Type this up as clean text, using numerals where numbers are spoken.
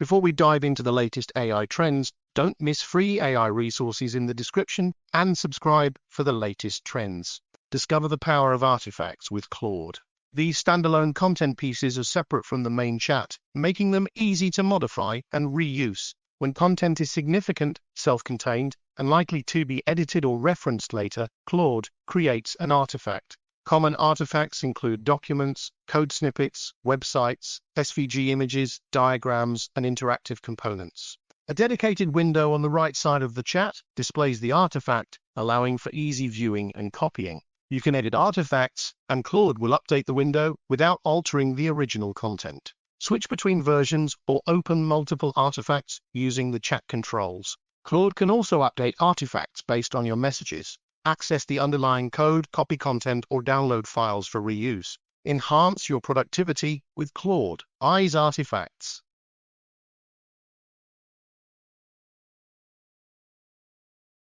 Before we dive into the latest AI trends, don't miss free AI resources in the description and subscribe for the latest trends. Discover the power of artifacts with Claude. These standalone content pieces are separate from the main chat, making them easy to modify and reuse. When content is significant, self-contained, and likely to be edited or referenced later, Claude creates an artifact. Common artifacts include documents, code snippets, websites, SVG images, diagrams, and interactive components. A dedicated window on the right side of the chat displays the artifact, allowing for easy viewing and copying. You can edit artifacts, and Claude will update the window without altering the original content. Switch between versions or open multiple artifacts using the chat controls. Claude can also update artifacts based on your messages. Access the underlying code, copy content, or download files for reuse. Enhance your productivity with Claude.ai's artifacts.